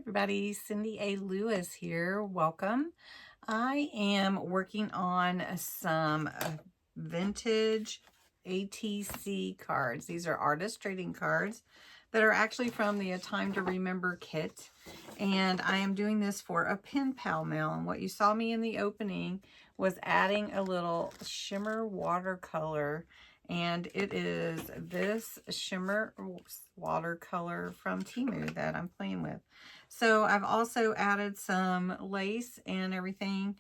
Everybody, Cindy A. Lewis here. Welcome. I am working on some vintage ATC cards. These are artist trading cards that are actually from the A Time to Remember kit. And I am doing this for a pen pal mail. And what you saw me in the opening was adding a little shimmer watercolor. And it is this shimmer watercolor from Temu that I'm playing with. So I've also added some lace and everything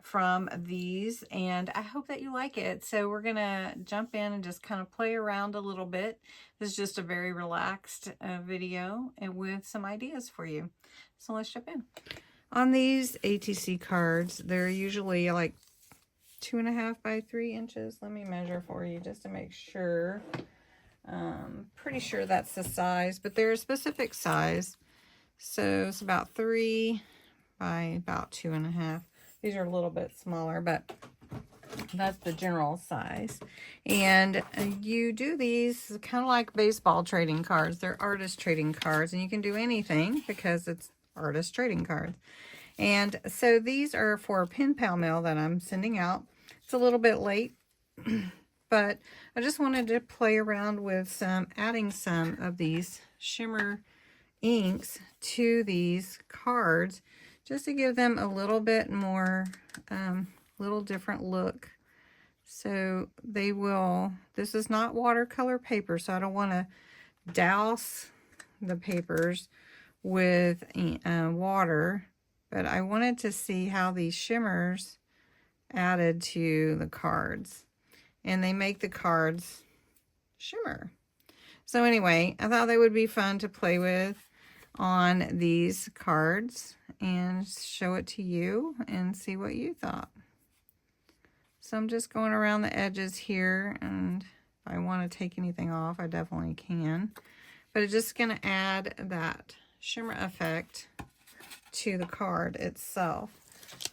from these, and I hope that you like it. So we're gonna jump in and just kind of play around a little bit. This is just a very relaxed video and with some ideas for you. So let's jump in. On these ATC cards, they're usually like 2.5 by 3 inches. Let me measure for you just to make sure. Pretty sure that's the size, but they're a specific size. So it's about 3 by about 2.5. These are a little bit smaller, but that's the general size. And you do these kind of like baseball trading cards. They're artist trading cards, and you can do anything because it's artist trading cards. And so these are for pen pal mail that I'm sending out. It's a little bit late, but I just wanted to play around with adding some of these shimmer inks to these cards just to give them a little bit more, little different look. So they will, this is not watercolor paper, so I don't want to douse the papers with water, but I wanted to see how these shimmers added to the cards, and they make the cards shimmer. So anyway, I thought they would be fun to play with on these cards and show it to you and see what you thought. So I'm just going around the edges here, and if I want to take anything off, I definitely can. But it's just going to add that shimmer effect to the card itself.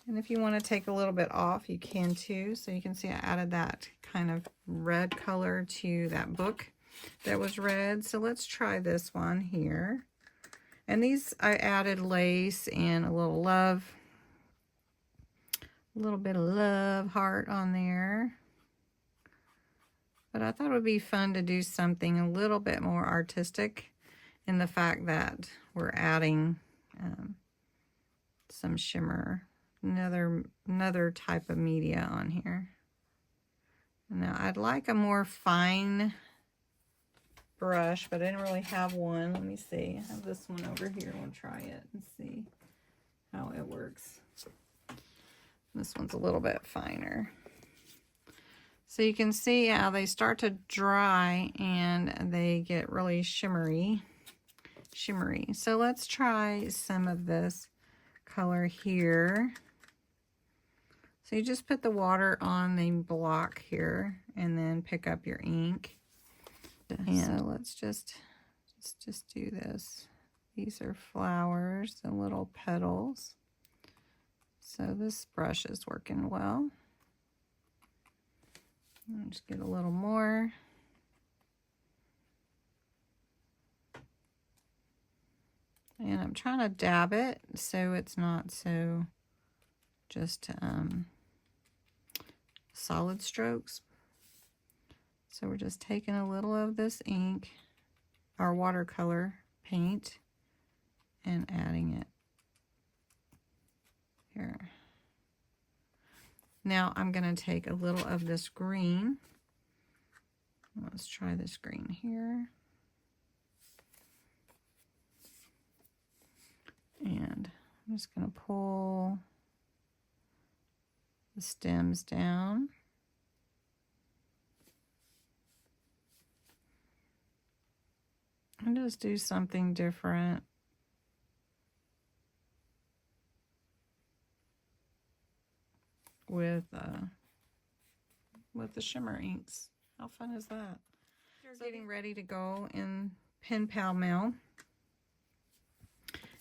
And if you want to take a little bit off, you can too. So you can see I added that kind of red color to that book that was red. So let's try this one here. And these I added lace and a little bit of love heart on there. But I thought it would be fun to do something a little bit more artistic in the fact that we're adding some shimmer, another type of media on here. Now I'd like a more fine brush, but I didn't really have one. Let me see. I have this one over here. We'll try it and see how it works. This one's a little bit finer. So you can see how they start to dry and they get really shimmery. So let's try some of this color here. So you just put the water on the block here and then pick up your ink. And so let's just do this. These are flowers and little petals. So this brush is working well. I'll just get a little more. And I'm trying to dab it so it's not so just solid strokes. So we're just taking a little of this ink, our watercolor paint, and adding it here. Now I'm going to take a little of this green. Let's try this green here. And I'm just going to pull the stems down. And just do something different. With the shimmer inks. How fun is that? You're getting ready to go in pen pal mail.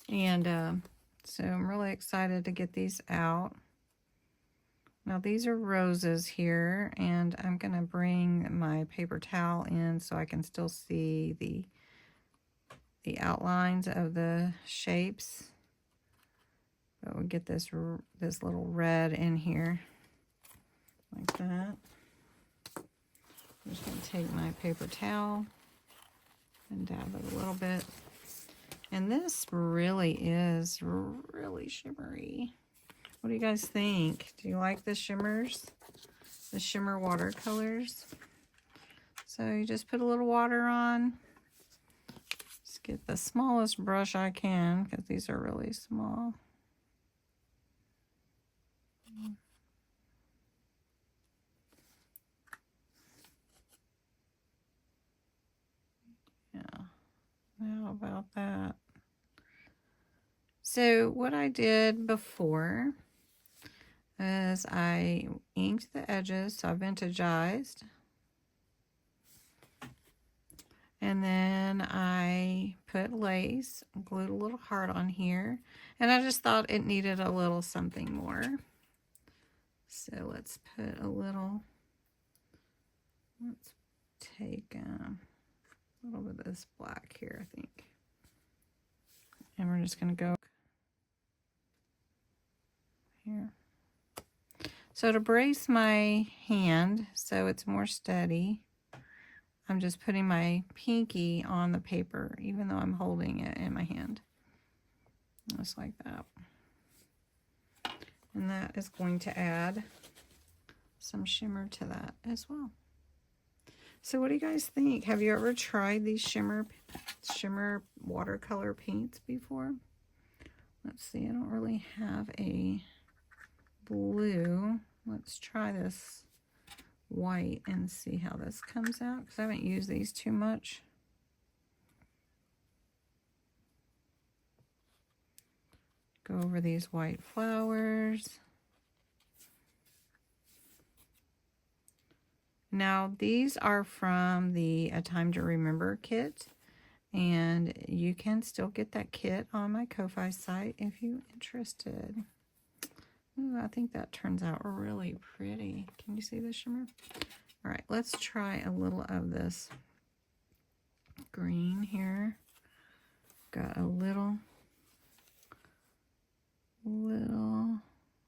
And so I'm really excited to get these out. Now these are roses here, and I'm going to bring my paper towel in so I can still see the outlines of the shapes. But we'll get this little red in here, like that. I'm just going to take my paper towel and dab it a little bit. And this really is really shimmery. What do you guys think? Do you like the shimmers? The shimmer watercolors? So you just put a little water on. Just get the smallest brush I can, because these are really small. Yeah, how about that? So what I did before is I inked the edges, so I vintagized. And then I put lace, glued a little heart on here, and I just thought it needed a little something more. So let's put a little, let's take a little bit of this black here, I think. And we're just gonna go here. So to brace my hand so it's more steady, I'm just putting my pinky on the paper, even though I'm holding it in my hand. Just like that. And that is going to add some shimmer to that as well. So what do you guys think? Have you ever tried these shimmer watercolor paints before? Let's see, I don't really have a blue. Let's try this white and see how this comes out, because I haven't used these too much. Go over these white flowers. Now these are from the A Time to Remember kit, and you can still get that kit on my Ko-Fi site if you're interested. Ooh, I think that turns out really pretty. Can you see the shimmer? All right, let's try a little of this green here. Got a little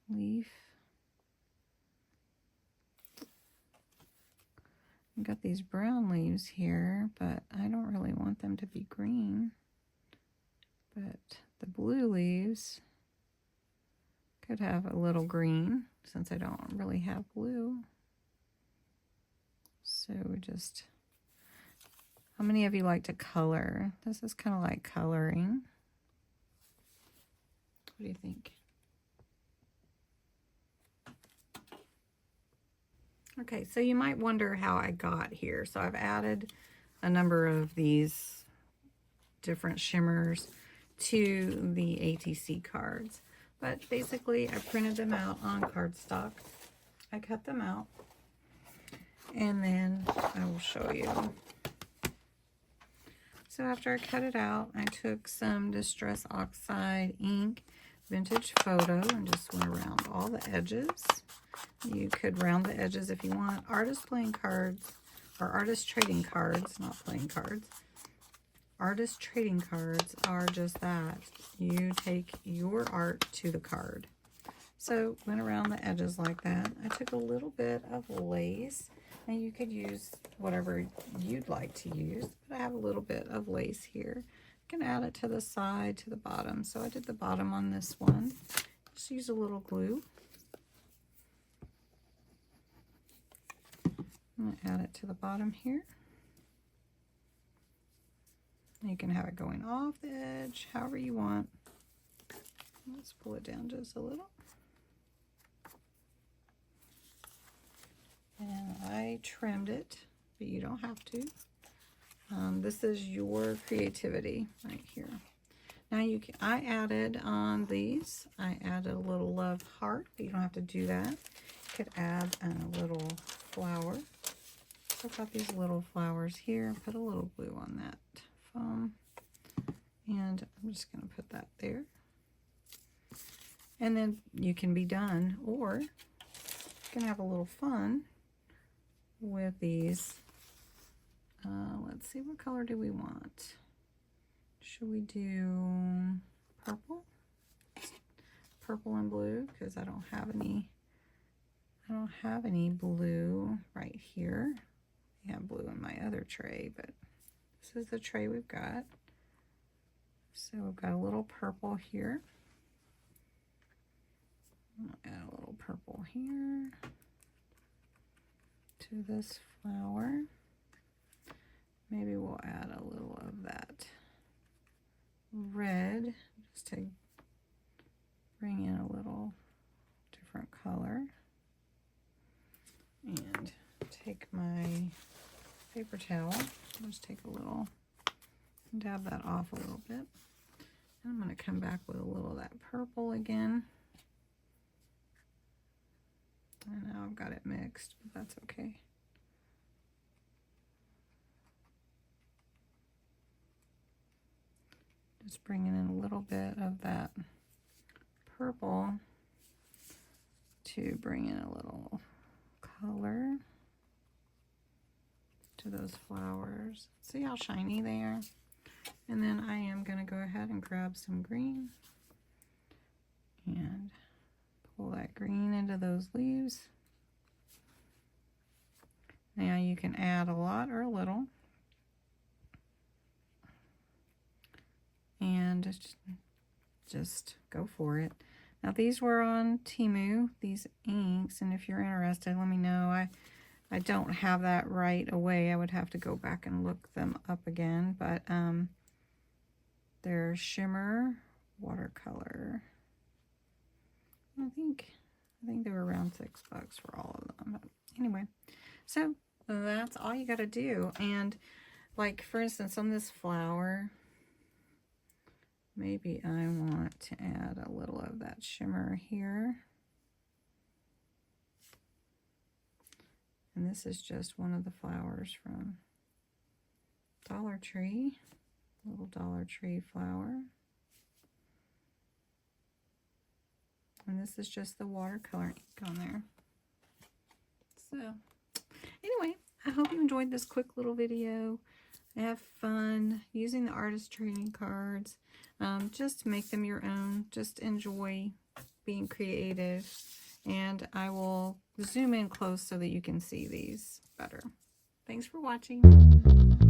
leaf. I've got these brown leaves here, but I don't really want them to be green. But the blue leaves could have a little green, since I don't really have blue. So we just, how many of you like to color? This is kind of like coloring. What do you think? Okay, so you might wonder how I got here. So I've added a number of these different shimmers to the ATC cards. But basically, I printed them out on cardstock. I cut them out, and then I will show you. So after I cut it out, I took some Distress Oxide ink, Vintage Photo, and just went around all the edges. You could round the edges if you want. Artist playing cards, or artist trading cards, not playing cards. Artist trading cards are just that. You take your art to the card. So went around the edges like that. I took a little bit of lace, and you could use whatever you'd like to use, but I have a little bit of lace here. You can add it to the side, to the bottom. So I did the bottom on this one. Just use a little glue. I'm going to add it to the bottom here. You can have it going off the edge, however you want. Let's pull it down just a little. And I trimmed it, but you don't have to. This is your creativity right here. Now you can, I added on these, I added a little love heart, but you don't have to do that. You could add a little flower. So I've got these little flowers here. Put a little glue on that foam. And I'm just going to put that there. And then you can be done, or you can have a little fun with these. Let's see, what color do we want? Should we do purple? purple and blue because I don't have any blue right here. I have blue in my other tray, but this is the tray we've got. So we've got a little purple here. I'll add a little purple here to this flower. Maybe we'll add a little of that red just to bring in a little different color. And take my paper towel, just take a little, dab that off a little bit. And I'm going to come back with a little of that purple again. And now I've got it mixed, but that's okay. Just bringing in a little bit of that purple to bring in a little color to those flowers. See how shiny they are? And then I am going to go ahead and grab some green and pull that green into those leaves. Now you can add a lot or a little. And just go for it. Now these were on Temu, these inks, and if you're interested, let me know. I don't have that right away. I would have to go back and look them up again, but they're Shimmer watercolor. I think they were around $6 for all of them. But anyway, so that's all you got to do. And like for instance, on this flower, maybe I want to add a little of that shimmer here. And this is just one of the flowers from Dollar Tree, little Dollar Tree flower. And this is just the watercolor ink on there. So anyway, I hope you enjoyed this quick little video. Have fun using the artist trading cards. Just make them your own. Just enjoy being creative. And I will zoom in close so that you can see these better. Thanks for watching.